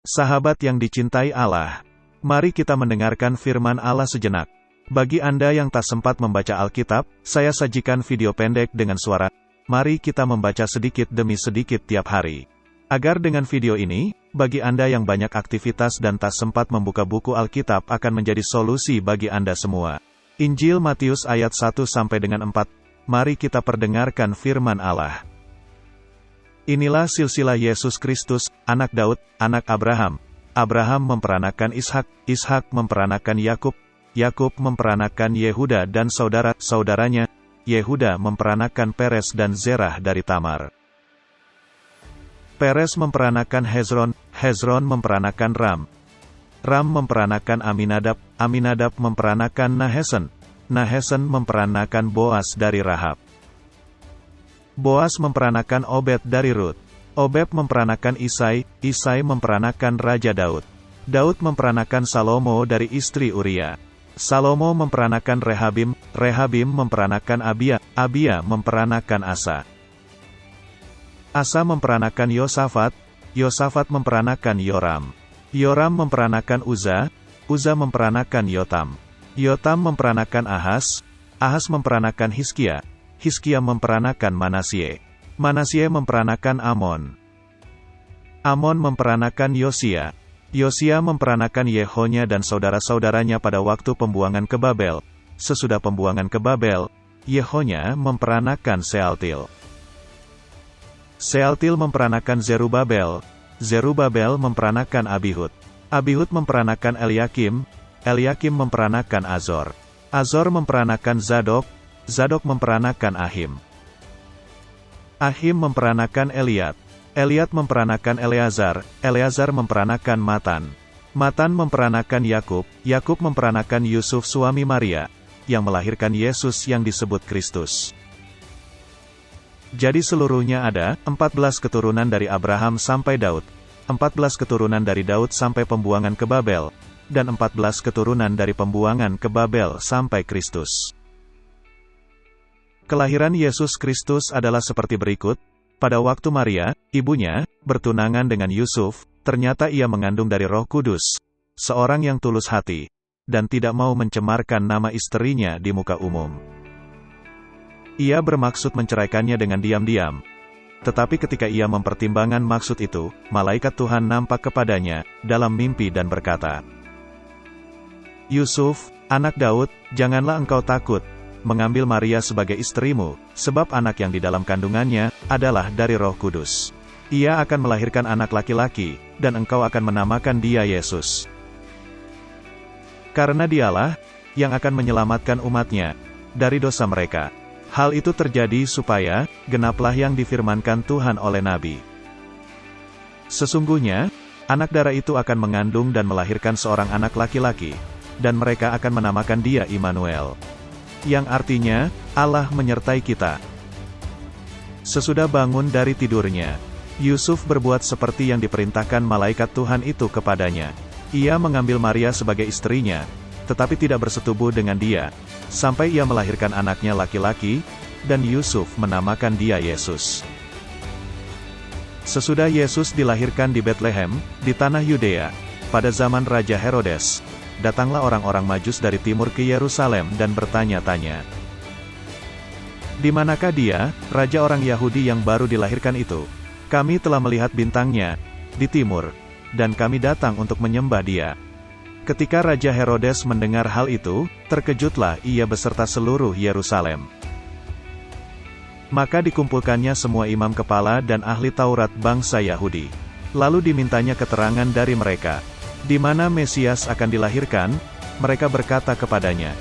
Sahabat yang dicintai Allah, mari kita mendengarkan firman Allah sejenak. Bagi Anda yang tak sempat membaca Alkitab, saya sajikan video pendek dengan suara. Mari kita membaca sedikit demi sedikit tiap hari. Agar dengan video ini, bagi Anda yang banyak aktivitas dan tak sempat membuka buku Alkitab akan menjadi solusi bagi Anda semua. Injil Matius ayat 1-4. Mari kita perdengarkan firman Allah. Inilah silsilah Yesus Kristus, anak Daud, anak Abraham. Abraham memperanakan Ishak, Ishak memperanakan Yakub, Yakub memperanakan Yehuda dan saudara-saudaranya. Yehuda memperanakan Peres dan Zerah dari Tamar. Peres memperanakan Hezron, Hezron memperanakan Ram. Ram memperanakan Aminadab, Aminadab memperanakan Nahesen, Nahesen memperanakan Boas dari Rahab. Boas memperanakan Obed dari Rut. Obed memperanakan Isai, Isai memperanakan Raja Daud. Daud memperanakan Salomo dari istri Uria. Salomo memperanakan Rehabim, Rehabim memperanakan Abia, Abia memperanakan Asa. Asa memperanakan Yosafat, Yosafat memperanakan Yoram. Yoram memperanakan Uza, Uza memperanakan Yotam. Yotam memperanakan Ahas, Ahas memperanakan Hizkia, Hizkia memperanakan Manasye. Manasye memperanakan Amon. Amon memperanakan Yosia. Yosia memperanakan Yehonya dan saudara-saudaranya pada waktu pembuangan ke Babel. Sesudah pembuangan ke Babel, Yehonya memperanakan Sealtil. Sealtil memperanakan Zerubabel. Zerubabel memperanakan Abihud. Abihud memperanakan Eliakim. Eliakim memperanakan Azor. Azor memperanakan Zadok. Zadok memperanakan Ahim. Ahim memperanakan Eliat. Eliat memperanakan Eleazar. Eleazar memperanakan Matan. Matan memperanakan Yakub. Yakub memperanakan Yusuf suami Maria, yang melahirkan Yesus yang disebut Kristus. Jadi seluruhnya ada 14 keturunan dari Abraham sampai Daud, 14 keturunan dari Daud sampai pembuangan ke Babel, dan 14 keturunan dari pembuangan ke Babel sampai Kristus. Kelahiran Yesus Kristus adalah seperti berikut. Pada waktu Maria, ibunya, bertunangan dengan Yusuf, ternyata ia mengandung dari Roh Kudus, seorang yang tulus hati, dan tidak mau mencemarkan nama istrinya di muka umum. Ia bermaksud menceraikannya dengan diam-diam. Tetapi ketika ia mempertimbangkan maksud itu, malaikat Tuhan nampak kepadanya, dalam mimpi dan berkata, "Yusuf, anak Daud, janganlah engkau takut mengambil Maria sebagai istrimu, sebab anak yang di dalam kandungannya adalah dari Roh Kudus. Ia akan melahirkan anak laki-laki, dan engkau akan menamakan dia Yesus. Karena dialah yang akan menyelamatkan umatnya dari dosa mereka." Hal itu terjadi supaya genaplah yang difirmankan Tuhan oleh Nabi. Sesungguhnya, anak darah itu akan mengandung dan melahirkan seorang anak laki-laki, dan mereka akan menamakan dia Immanuel, yang artinya, Allah menyertai kita. Sesudah bangun dari tidurnya, Yusuf berbuat seperti yang diperintahkan malaikat Tuhan itu kepadanya. Ia mengambil Maria sebagai istrinya, tetapi tidak bersetubuh dengan dia, sampai ia melahirkan anaknya laki-laki, dan Yusuf menamakan dia Yesus. Sesudah Yesus dilahirkan di Betlehem, di tanah Yudea, pada zaman Raja Herodes, datanglah orang-orang Majus dari timur ke Yerusalem dan bertanya-tanya, "Di manakah dia, raja orang Yahudi yang baru dilahirkan itu? Kami telah melihat bintangnya di timur, dan kami datang untuk menyembah dia." Ketika Raja Herodes mendengar hal itu, terkejutlah ia beserta seluruh Yerusalem. Maka dikumpulkannya semua imam kepala dan ahli Taurat bangsa Yahudi. Lalu dimintanya keterangan dari mereka, di mana Mesias akan dilahirkan. Mereka berkata kepadanya,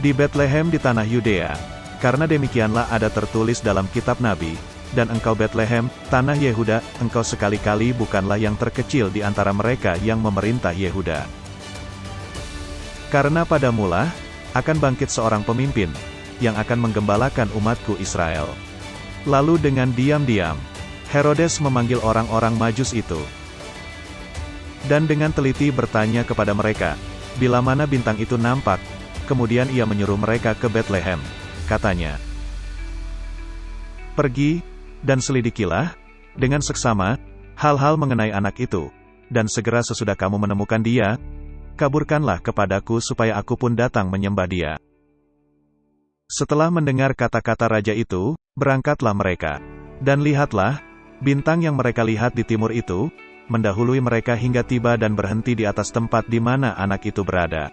"Di Betlehem di tanah Yudea, karena demikianlah ada tertulis dalam kitab Nabi, dan engkau Betlehem, tanah Yehuda, engkau sekali-kali bukanlah yang terkecil di antara mereka yang memerintah Yehuda. Karena padamulah akan bangkit seorang pemimpin, yang akan menggembalakan umatku Israel." Lalu dengan diam-diam, Herodes memanggil orang-orang Majus itu, dan dengan teliti bertanya kepada mereka, bila mana bintang itu nampak. Kemudian ia menyuruh mereka ke Betlehem. Katanya, "Pergi, dan selidikilah, dengan seksama, hal-hal mengenai anak itu, dan segera sesudah kamu menemukan dia, kaburkanlah kepadaku supaya aku pun datang menyembah dia." Setelah mendengar kata-kata raja itu, berangkatlah mereka. Dan lihatlah, bintang yang mereka lihat di timur itu, mendahului mereka hingga tiba dan berhenti di atas tempat di mana anak itu berada.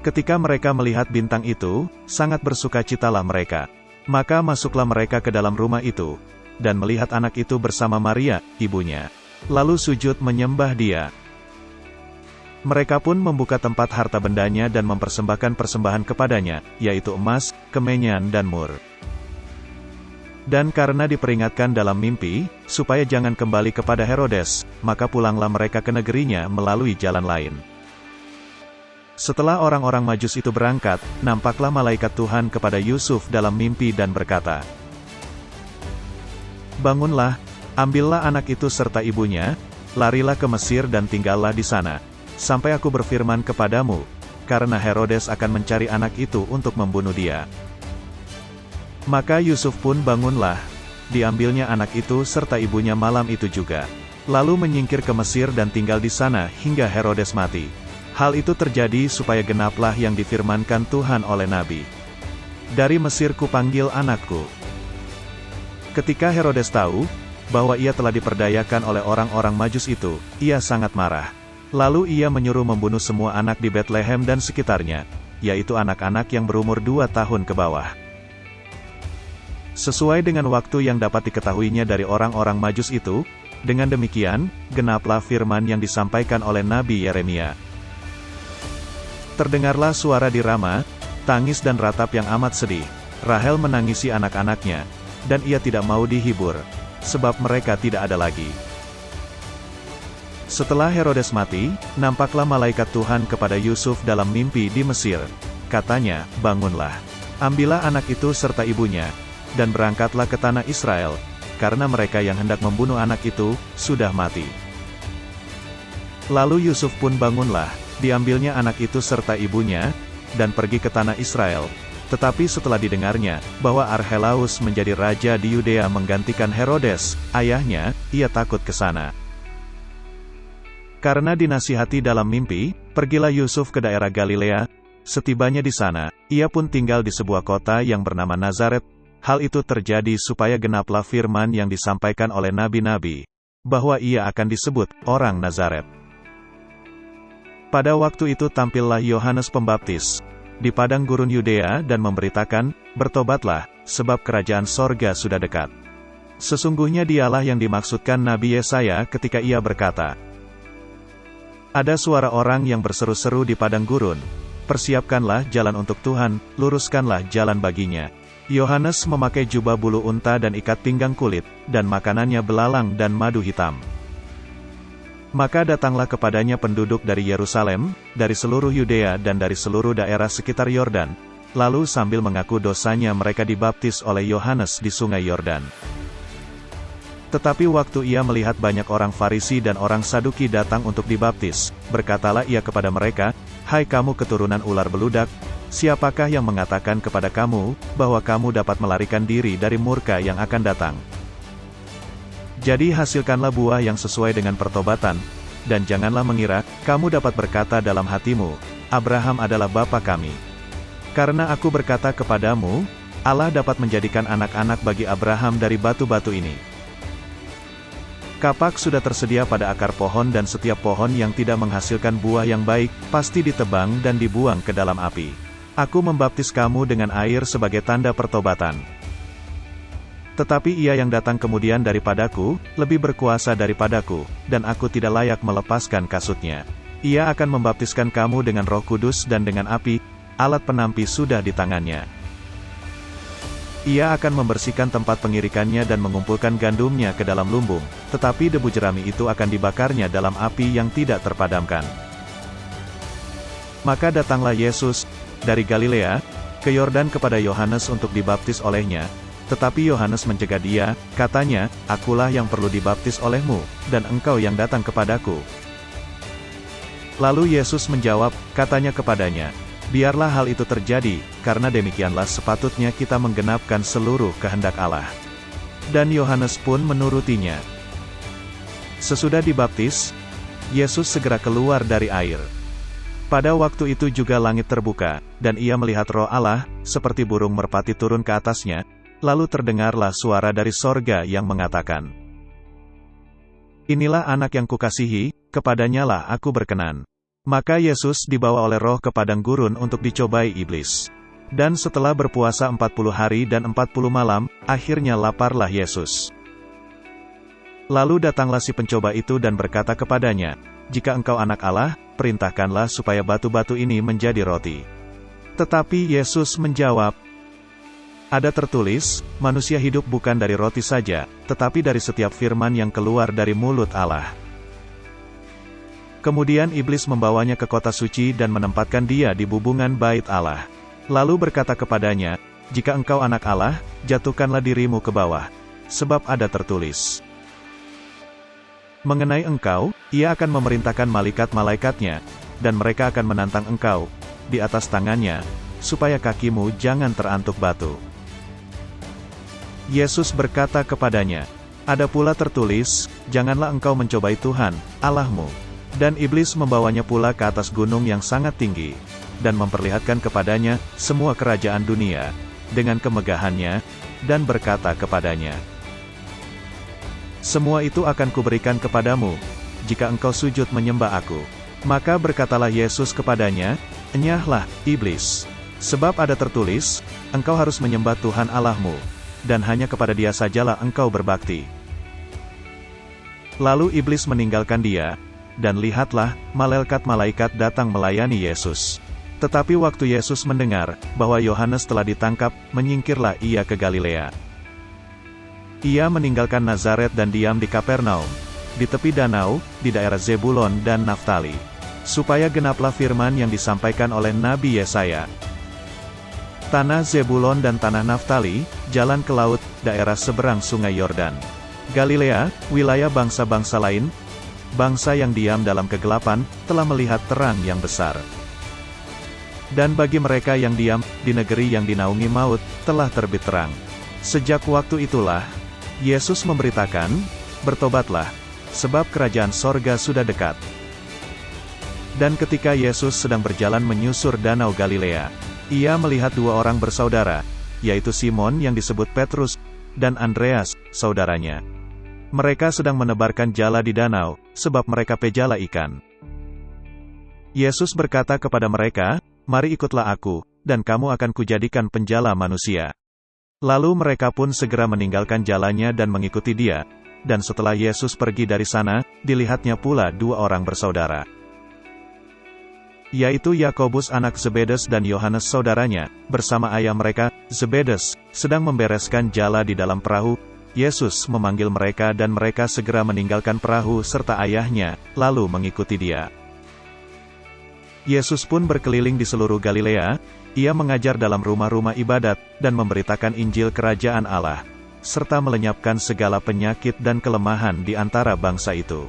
Ketika mereka melihat bintang itu, sangat bersukacitalah mereka. Maka masuklah mereka ke dalam rumah itu, dan melihat anak itu bersama Maria, ibunya. Lalu sujud menyembah dia. Mereka pun membuka tempat harta bendanya dan mempersembahkan persembahan kepadanya, yaitu emas, kemenyan dan mur. Dan karena diperingatkan dalam mimpi, supaya jangan kembali kepada Herodes, maka pulanglah mereka ke negerinya melalui jalan lain. Setelah orang-orang Majus itu berangkat, nampaklah malaikat Tuhan kepada Yusuf dalam mimpi dan berkata, "Bangunlah, ambillah anak itu serta ibunya, larilah ke Mesir dan tinggallah di sana, sampai aku berfirman kepadamu, karena Herodes akan mencari anak itu untuk membunuh dia." Maka Yusuf pun bangunlah, diambilnya anak itu serta ibunya malam itu juga, lalu menyingkir ke Mesir dan tinggal di sana hingga Herodes mati. Hal itu terjadi supaya genaplah yang difirmankan Tuhan oleh Nabi, "Dari Mesir kupanggil anakku." Ketika Herodes tahu bahwa ia telah diperdayakan oleh orang-orang Majus itu, ia sangat marah. Lalu ia menyuruh membunuh semua anak di Betlehem dan sekitarnya, yaitu anak-anak yang berumur 2 tahun ke bawah. Sesuai dengan waktu yang dapat diketahuinya dari orang-orang Majus itu, dengan demikian, genaplah firman yang disampaikan oleh Nabi Yeremia. Terdengarlah suara di Rama, tangis dan ratap yang amat sedih. Rahel menangisi anak-anaknya, dan ia tidak mau dihibur, sebab mereka tidak ada lagi. Setelah Herodes mati, nampaklah malaikat Tuhan kepada Yusuf dalam mimpi di Mesir. Katanya, "Bangunlah, ambillah anak itu serta ibunya, dan berangkatlah ke tanah Israel, karena mereka yang hendak membunuh anak itu, sudah mati." Lalu Yusuf pun bangunlah, diambilnya anak itu serta ibunya, dan pergi ke tanah Israel. Tetapi setelah didengarnya, bahwa Archelaus menjadi raja di Yudea menggantikan Herodes, ayahnya, ia takut ke sana. Karena dinasihati dalam mimpi, pergilah Yusuf ke daerah Galilea. Setibanya di sana, ia pun tinggal di sebuah kota yang bernama Nazaret. Hal itu terjadi supaya genaplah firman yang disampaikan oleh nabi-nabi, bahwa ia akan disebut orang Nazaret. Pada waktu itu tampillah Yohanes Pembaptis di padang gurun Yudea dan memberitakan, "Bertobatlah, sebab kerajaan sorga sudah dekat." Sesungguhnya dialah yang dimaksudkan Nabi Yesaya ketika ia berkata, "Ada suara orang yang berseru-seru di padang gurun, persiapkanlah jalan untuk Tuhan, luruskanlah jalan baginya." Yohanes memakai jubah bulu unta dan ikat pinggang kulit, dan makanannya belalang dan madu hitam. Maka datanglah kepadanya penduduk dari Yerusalem, dari seluruh Yudea dan dari seluruh daerah sekitar Yordan. Lalu sambil mengaku dosanya mereka dibaptis oleh Yohanes di sungai Yordan. Tetapi waktu ia melihat banyak orang Farisi dan orang Saduki datang untuk dibaptis, berkatalah ia kepada mereka, "Hai kamu keturunan ular beludak, siapakah yang mengatakan kepada kamu, bahwa kamu dapat melarikan diri dari murka yang akan datang? Jadi hasilkanlah buah yang sesuai dengan pertobatan, dan janganlah mengira, kamu dapat berkata dalam hatimu, Abraham adalah bapa kami. Karena aku berkata kepadamu, Allah dapat menjadikan anak-anak bagi Abraham dari batu-batu ini. Kapak sudah tersedia pada akar pohon dan setiap pohon yang tidak menghasilkan buah yang baik, pasti ditebang dan dibuang ke dalam api. Aku membaptis kamu dengan air sebagai tanda pertobatan. Tetapi ia yang datang kemudian daripadaku, lebih berkuasa daripadaku, dan aku tidak layak melepaskan kasutnya. Ia akan membaptiskan kamu dengan Roh Kudus dan dengan api, alat penampi sudah di tangannya. Ia akan membersihkan tempat pengirikannya dan mengumpulkan gandumnya ke dalam lumbung, tetapi debu jerami itu akan dibakarnya dalam api yang tidak terpadamkan. Maka datanglah Yesus dari Galilea ke Yordan kepada Yohanes untuk dibaptis olehnya, tetapi Yohanes mencegah dia, katanya, "Akulah yang perlu dibaptis olehmu, dan engkau yang datang kepadaku." Lalu Yesus menjawab, katanya kepadanya, "Biarlah hal itu terjadi, karena demikianlah sepatutnya kita menggenapkan seluruh kehendak Allah." Dan Yohanes pun menurutinya. Sesudah dibaptis, Yesus segera keluar dari air. Pada waktu itu juga langit terbuka, dan ia melihat Roh Allah, seperti burung merpati turun ke atasnya, lalu terdengarlah suara dari sorga yang mengatakan, "Inilah anak yang kukasihi, kepadanya lah aku berkenan." Maka Yesus dibawa oleh Roh ke padang gurun untuk dicobai iblis. Dan setelah berpuasa 40 hari dan 40 malam, akhirnya laparlah Yesus. Lalu datanglah si pencoba itu dan berkata kepadanya, "Jika engkau anak Allah, perintahkanlah supaya batu-batu ini menjadi roti." Tetapi Yesus menjawab, "Ada tertulis, manusia hidup bukan dari roti saja, tetapi dari setiap firman yang keluar dari mulut Allah." Kemudian iblis membawanya ke kota suci dan menempatkan dia di bubungan bait Allah. Lalu berkata kepadanya, "Jika engkau anak Allah, jatuhkanlah dirimu ke bawah. Sebab ada tertulis, mengenai engkau, ia akan memerintahkan malaikat-malaikatnya, dan mereka akan menantang engkau di atas tangannya, supaya kakimu jangan terantuk batu." Yesus berkata kepadanya, "Ada pula tertulis, janganlah engkau mencobai Tuhan, Allahmu." Dan iblis membawanya pula ke atas gunung yang sangat tinggi, dan memperlihatkan kepadanya semua kerajaan dunia, dengan kemegahannya, dan berkata kepadanya, "Semua itu akan kuberikan kepadamu, jika engkau sujud menyembah aku." Maka berkatalah Yesus kepadanya, "Enyahlah, iblis. Sebab ada tertulis, engkau harus menyembah Tuhan Allahmu, dan hanya kepada Dia sajalah engkau berbakti." Lalu iblis meninggalkan dia, dan lihatlah, malaikat-malaikat datang melayani Yesus. Tetapi waktu Yesus mendengar bahwa Yohanes telah ditangkap, menyingkirlah ia ke Galilea. Ia meninggalkan Nazaret dan diam di Kapernaum, di tepi danau, di daerah Zebulon dan Naftali, supaya genaplah firman yang disampaikan oleh Nabi Yesaya. Tanah Zebulon dan tanah Naftali, jalan ke laut, daerah seberang sungai Yordan. Galilea, wilayah bangsa-bangsa lain, bangsa yang diam dalam kegelapan, telah melihat terang yang besar. Dan bagi mereka yang diam, di negeri yang dinaungi maut, telah terbit terang. Sejak waktu itulah, Yesus memberitakan, "Bertobatlah, sebab kerajaan sorga sudah dekat." Dan ketika Yesus sedang berjalan menyusur danau Galilea, ia melihat dua orang bersaudara, yaitu Simon yang disebut Petrus, dan Andreas, saudaranya. Mereka sedang menebarkan jala di danau, sebab mereka pejala ikan. Yesus berkata kepada mereka, "Mari ikutlah aku, dan kamu akan kujadikan penjala manusia." Lalu mereka pun segera meninggalkan jalannya dan mengikuti dia. Dan setelah Yesus pergi dari sana, dilihatnya pula dua orang bersaudara, yaitu Yakobus anak Zebedes dan Yohanes saudaranya, bersama ayah mereka, Zebedes, sedang membereskan jala di dalam perahu. Yesus memanggil mereka dan mereka segera meninggalkan perahu serta ayahnya, lalu mengikuti dia. Yesus pun berkeliling di seluruh Galilea, ia mengajar dalam rumah-rumah ibadat, dan memberitakan Injil Kerajaan Allah, serta melenyapkan segala penyakit dan kelemahan di antara bangsa itu.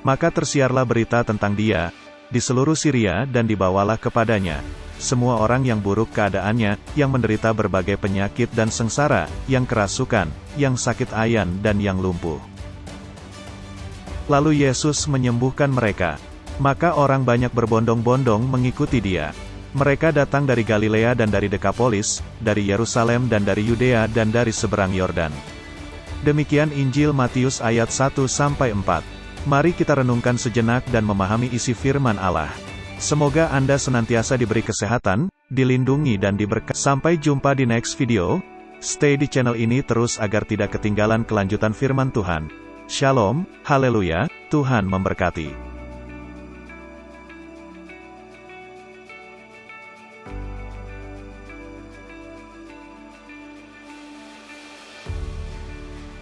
Maka tersiarlah berita tentang dia di seluruh Syria dan dibawalah kepadanya semua orang yang buruk keadaannya, yang menderita berbagai penyakit dan sengsara, yang kerasukan, yang sakit ayan dan yang lumpuh. Lalu Yesus menyembuhkan mereka. Maka orang banyak berbondong-bondong mengikuti dia. Mereka datang dari Galilea dan dari Dekapolis, dari Yerusalem dan dari Yudea dan dari seberang Yordan. Demikian Injil Matius ayat 1-4. Mari kita renungkan sejenak dan memahami isi firman Allah. Semoga Anda senantiasa diberi kesehatan, dilindungi dan diberkati. Sampai jumpa di next video. Stay di channel ini terus agar tidak ketinggalan kelanjutan firman Tuhan. Shalom, haleluya, Tuhan memberkati.